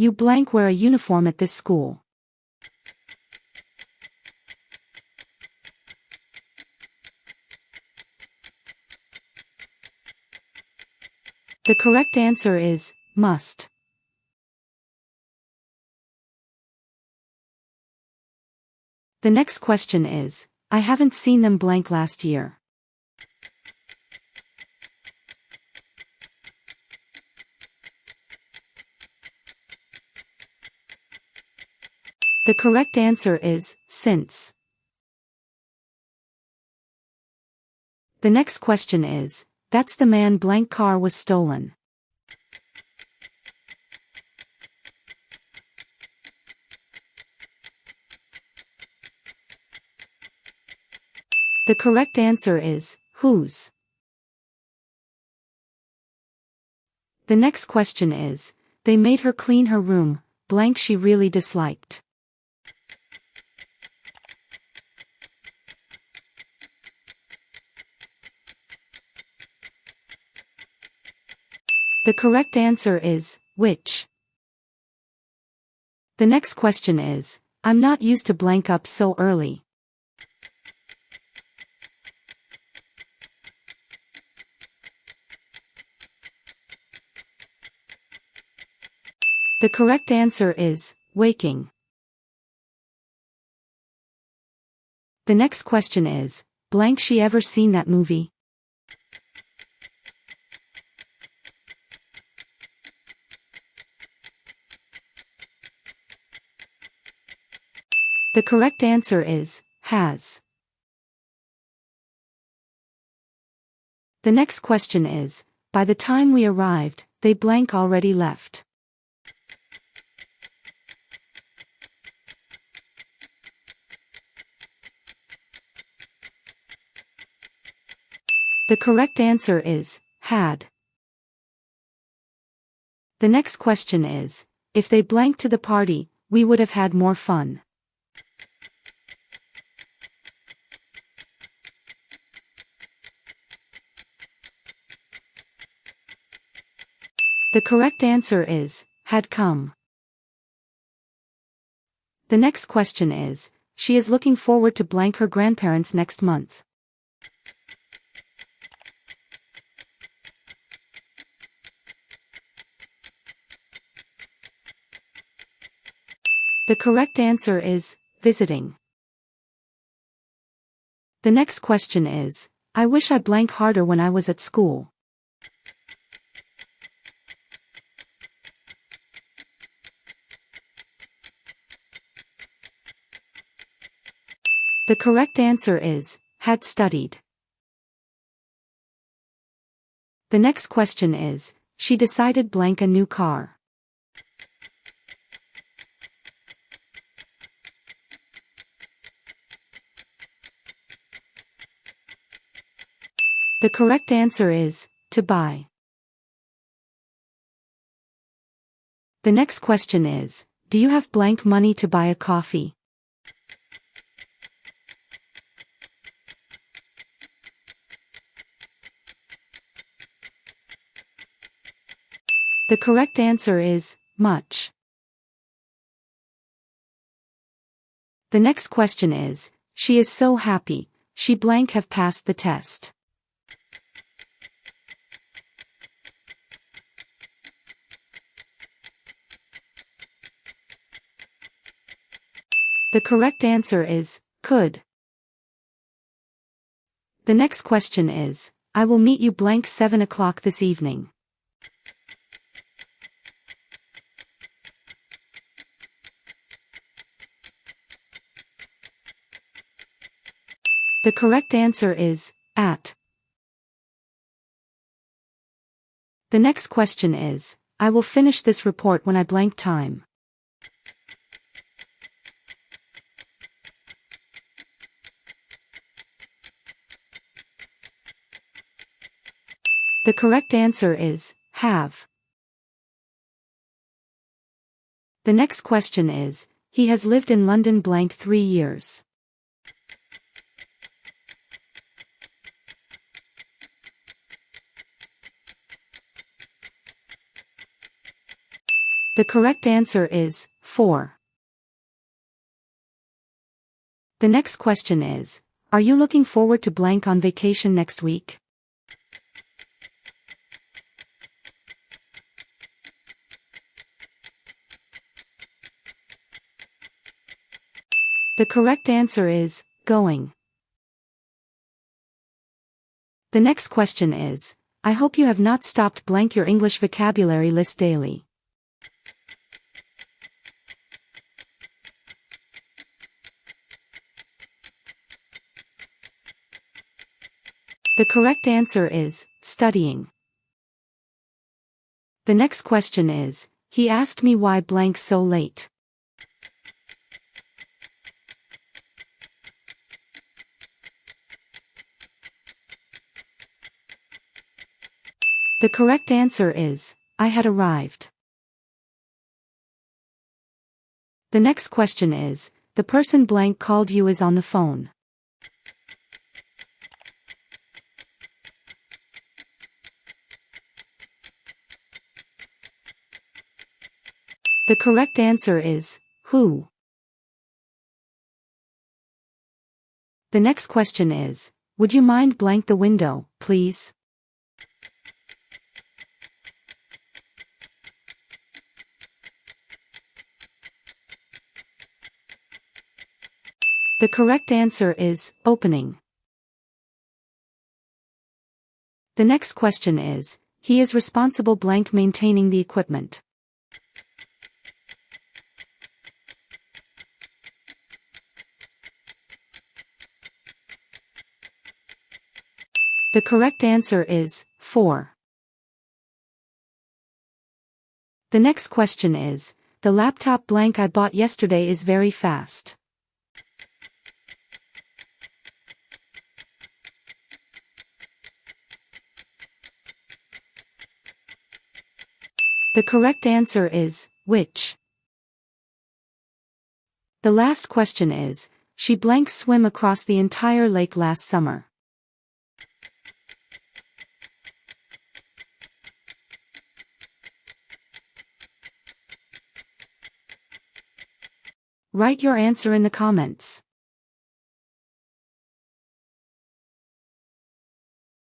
You blank wear a uniform at this school. The correct answer is, must. The next question is, I haven't seen them blank last year. The correct answer is, since. The next question is, that's the man blank car was stolen. The correct answer is, whose. The next question is, they made her clean her room, blank she really disliked. The correct answer is, which. The next question is, I'm not used to blank up so early. The correct answer is, waking. The next question is, blank she ever seen that movie? The correct answer is, has. The next question is, by the time we arrived, they blank already left. The correct answer is, had. The next question is, if they blank to the party, we would have had more fun. The correct answer is, had come. The next question is, she is looking forward to blank her grandparents next month. The correct answer is, visiting. The next question is, I wish I blank harder when I was at school. The correct answer is, had studied. The next question is, she decided blank a new car. The correct answer is, to buy. The next question is, do you have blank money to buy a coffee? The correct answer is, much. The next question is, she is so happy, she blank have passed the test. The correct answer is, could. The next question is, I will meet you blank 7 o'clock this evening. The correct answer is, at. The next question is, I will finish this report when I blank time. The correct answer is, have. The next question is, he has lived in London blank 3 years. The correct answer is 4. The next question is, are you looking forward to blank on vacation next week? The correct answer is going. The next question is, I hope you have not stopped blank your English vocabulary list daily. The correct answer is studying. The next question is, he asked me why blank so late. The correct answer is, I had arrived. The next question is, the person blank called you is on the phone. The correct answer is, who? The next question is, would you mind blank the window, please? The correct answer is opening. The next question is, he is responsible blank maintaining the equipment. The correct answer is 4. The next question is, the laptop blank I bought yesterday is very fast. The correct answer is which. The last question is, she blank swim across the entire lake last summer. Write your answer in the comments.